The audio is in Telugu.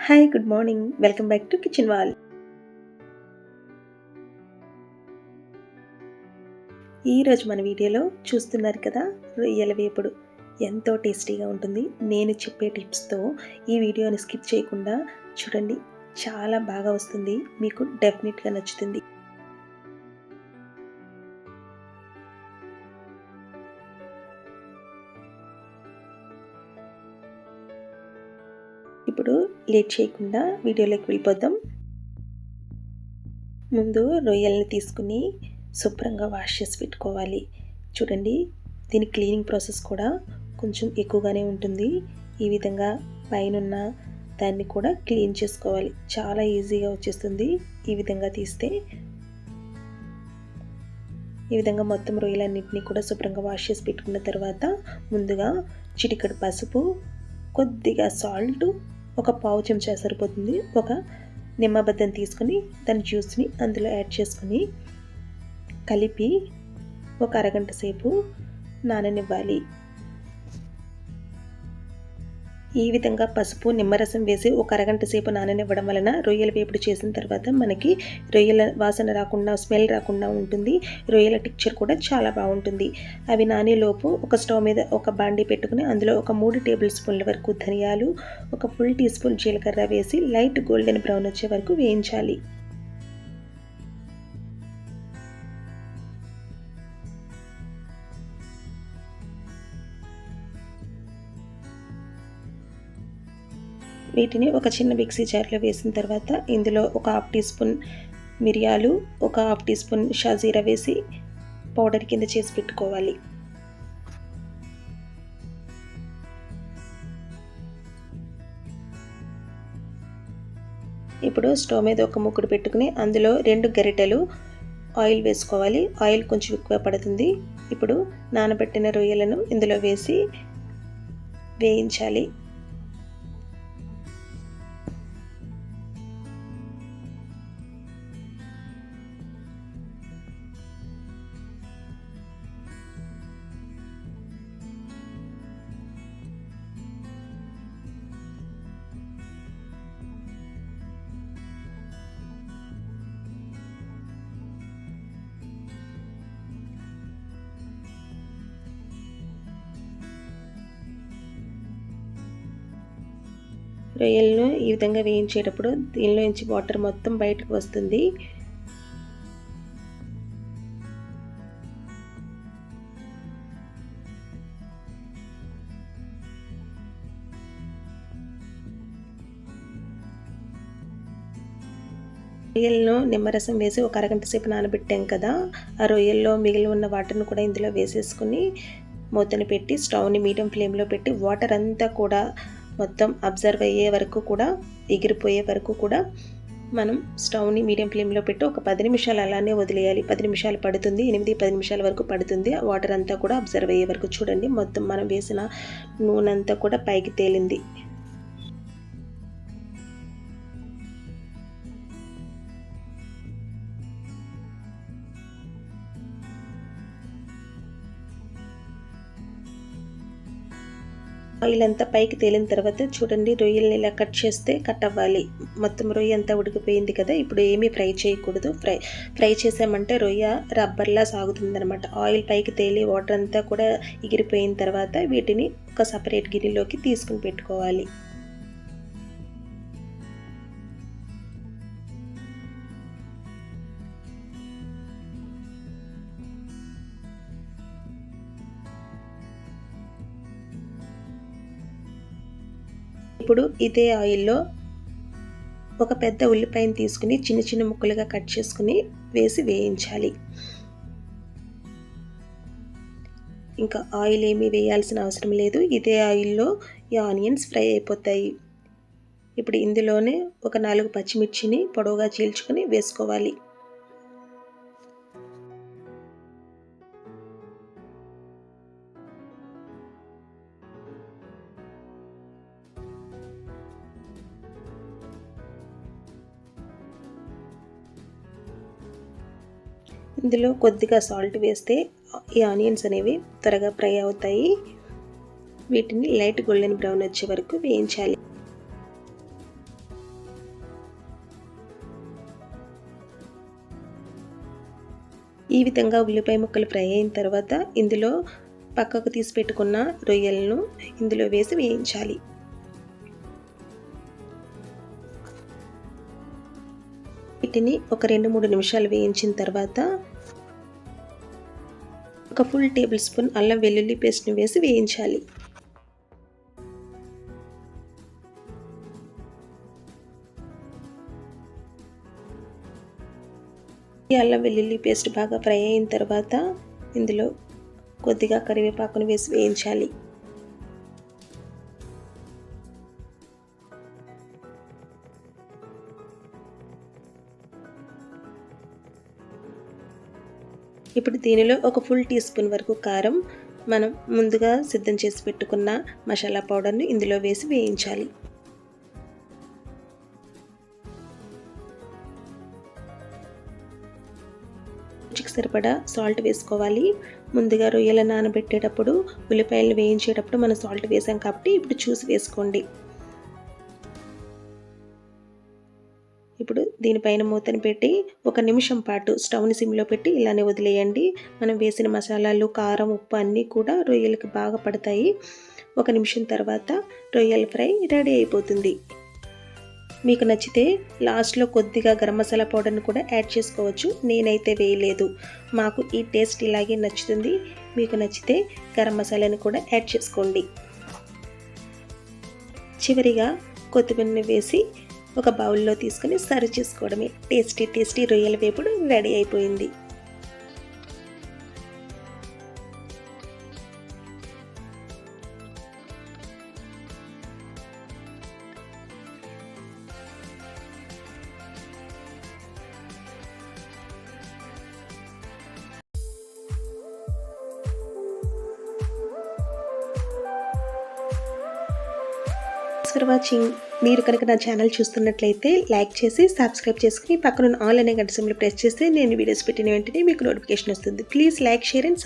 Hi, good morning. Welcome back to kitchen wall. ఈరోజు మన వీడియోలో చూస్తున్నారు కదా, రొయ్యల వేపుడు ఎంతో టేస్టీగా ఉంటుంది. నేను చెప్పే టిప్స్తో ఈ వీడియోని స్కిప్ చేయకుండా చూడండి. చాలా బాగా వస్తుంది, మీకు డెఫినెట్గా నచ్చుతుంది. ఇప్పుడు లేట్ చేయకుండా వీడియోలోకి వెళ్ళిపోదాం. ముందు రొయ్యల్ని తీసుకుని శుభ్రంగా వాష్ చేసి పెట్టుకోవాలి. చూడండి, దీని క్లీనింగ్ ప్రాసెస్ కూడా కొంచెం ఎక్కువగానే ఉంటుంది. ఈ విధంగా పైనున్న దాన్ని కూడా క్లీన్ చేసుకోవాలి. చాలా ఈజీగా వచ్చేస్తుంది ఈ విధంగా తీస్తే. ఈ విధంగా మొత్తం రొయ్యలన్నింటినీ కూడా శుభ్రంగా వాష్ చేసి పెట్టుకున్న తర్వాత ముందుగా చిటికెడు పసుపు, కొద్దిగా సాల్ట్, ఒక పావు చెంచా సరిపోతుంది, ఒక నిమ్మబద్దం తీసుకొని దాని జ్యూస్ని అందులో యాడ్ చేసుకొని కలిపి ఒక అరగంట సేపు నాననివ్వాలి. ఈ విధంగా పసుపు, నిమ్మరసం వేసి ఒక అరగంట సేపు నాననివ్వడం వలన రొయ్యల వేపుడు చేసిన తర్వాత మనకి రొయ్యల వాసన రాకుండా, స్మెల్ రాకుండా ఉంటుంది. రొయ్యల టెక్చర్ కూడా చాలా బాగుంటుంది. అవి నానేలోపు ఒక స్టవ్ మీద ఒక బాండీ పెట్టుకుని అందులో ఒక 3 టేబుల్ స్పూన్ల వరకు ధనియాలు, ఒక ఫుల్ టీ స్పూన్ జీలకర్ర వేసి లైట్ గోల్డెన్ బ్రౌన్ వచ్చే వరకు వేయించాలి. వీటిని ఒక చిన్న మిక్సీ జార్లో వేసిన తర్వాత ఇందులో ఒక హాఫ్ టీ స్పూన్ మిరియాలు, ఒక హాఫ్ టీ స్పూన్ షాజీరా వేసి పౌడర్ కింద చేసి పెట్టుకోవాలి. ఇప్పుడు స్టవ్ మీద ఒక ముక్కుడు పెట్టుకుని అందులో 2 గరిటెలు ఆయిల్ వేసుకోవాలి. ఆయిల్ కొంచెం ఎక్కువ పడుతుంది. ఇప్పుడు నానబెట్టిన రొయ్యలను ఇందులో వేసి వేయించాలి. రొయ్యలను ఈ విధంగా వేయించేటప్పుడు దీనిలో నుంచి వాటర్ మొత్తం బయటకు వస్తుంది. రొయ్యలను నిమ్మరసం వేసి ఒక అరగంట సేపు నానబెట్టాం కదా, ఆ రొయ్యల్లో మిగిలి ఉన్న వాటర్ను కూడా ఇందులో వేసేసుకుని మూతను పెట్టి స్టవ్ని మీడియం ఫ్లేమ్లో పెట్టి వాటర్ అంతా కూడా మొత్తం అబ్జర్వ్ అయ్యే వరకు కూడా, ఎగిరిపోయే వరకు కూడా మనం స్టవ్ని మీడియం ఫ్లేమ్లో పెట్టి ఒక 10 నిమిషాలు అలానే వదిలేయాలి. 10 నిమిషాలు పడుతుంది, 8-10 నిమిషాల వరకు పడుతుంది. ఆ వాటర్ అంతా కూడా అబ్జర్వ్ అయ్యే వరకు. చూడండి, మొత్తం మనం వేసిన నూనె అంతా కూడా పైకి తేలింది. ఆయిల్ అంతా పైకి తేలిన తర్వాత చూడండి, రొయ్యల్ని ఇలా కట్ చేస్తే కట్ అవ్వాలి. మొత్తం రొయ్య అంతా ఉడికిపోయింది కదా. ఇప్పుడు ఏమీ ఫ్రై చేయకూడదు. ఫ్రై చేసామంటే రొయ్య రబ్బర్లా సాగుతుందనమాట. ఆయిల్ పైకి తేలి వాటర్ అంతా కూడా ఎగిరిపోయిన తర్వాత వీటిని ఒక సపరేట్ గిన్నెలోకి తీసుకుని పెట్టుకోవాలి. ఇప్పుడు ఇదే ఆయిల్లో ఒక పెద్ద ఉల్లిపాయను తీసుకుని చిన్న చిన్న ముక్కలుగా కట్ చేసుకుని వేసి వేయించాలి. ఇంకా ఆయిల్ ఏమీ వేయాల్సిన అవసరం లేదు. ఇదే ఆయిల్లో ఈ ఆనియన్స్ ఫ్రై అయిపోతాయి. ఇప్పుడు ఇందులోనే ఒక 4 పచ్చిమిర్చిని పొడవుగా చీల్చుకొని వేసుకోవాలి. ఇందులో కొద్దిగా సాల్ట్ వేస్తే ఈ ఆనియన్స్ అనేవి త్వరగా ఫ్రై అవుతాయి. వీటిని లైట్ గోల్డెన్ బ్రౌన్ వచ్చే వరకు వేయించాలి. ఈ విధంగా ఉల్లిపాయ ముక్కలు ఫ్రై అయిన తర్వాత ఇందులో పక్కకు తీసి పెట్టుకున్న రొయ్యలను ఇందులో వేసి వేయించాలి. వీటిని ఒక 2-3 నిమిషాలు వేయించిన తర్వాత ఒక ఫుల్ టేబుల్ స్పూన్ అల్లం వెల్లుల్లి పేస్ట్ని వేసి వేయించాలి. ఈ అల్లం వెల్లుల్లి పేస్ట్ బాగా ఫ్రై అయిన తర్వాత ఇందులో కొద్దిగా కరివేపాకును వేసి వేయించాలి. ఇప్పుడు దీనిలో ఒక ఫుల్ టీ స్పూన్ వరకు కారం, మనం ముందుగా సిద్ధం చేసి పెట్టుకున్న మసాలా పౌడర్ని ఇందులో వేసి వేయించాలి. రుచికి సరిపడా సాల్ట్ వేసుకోవాలి. ముందుగా రొయ్యల నానబెట్టేటప్పుడు ఉల్లిపాయలు వేయించేటప్పుడు మనం సాల్ట్ వేసాం కాబట్టి ఇప్పుడు చూసి వేసుకోండి. ఇప్పుడు దీనిపైన మూతను పెట్టి 1 నిమిషం పాటు స్టవ్ని సిమ్లో పెట్టి ఇలానే వదిలేయండి. మనం వేసిన మసాలాలు, కారం, ఉప్పు అన్నీ కూడా రొయ్యలకు బాగా పడతాయి. 1 నిమిషం తర్వాత రొయ్యల ఫ్రై రెడీ అయిపోతుంది. మీకు నచ్చితే లాస్ట్లో కొద్దిగా గరం మసాలా పౌడర్ని కూడా యాడ్ చేసుకోవచ్చు. నేనైతే వేయలేదు. మాకు ఈ టేస్ట్ ఇలాగే నచ్చుతుంది. మీకు నచ్చితే గరం మసాలాని కూడా యాడ్ చేసుకోండి. చివరిగా కొత్తిమీరని వేసి ఒక బౌల్లో తీసుకొని సర్వ్ చేసుకోవడమే. టేస్టీ రొయ్యల వేపుడు రెడీ అయిపోయింది. For watching. మీరు కనుక నా ఛానల్ చూస్తున్నట్లయితే లైక్ చేసి సబ్స్క్రైబ్ చేసుకుని పక్కన ఆల్ అనే గంట సింబల్ ప్రెస్ చేస్తే నేను వీడియోస్ పెట్టిన వెంటనే మీకు నోటిఫికేషన్ వస్తుంది. Please like, share and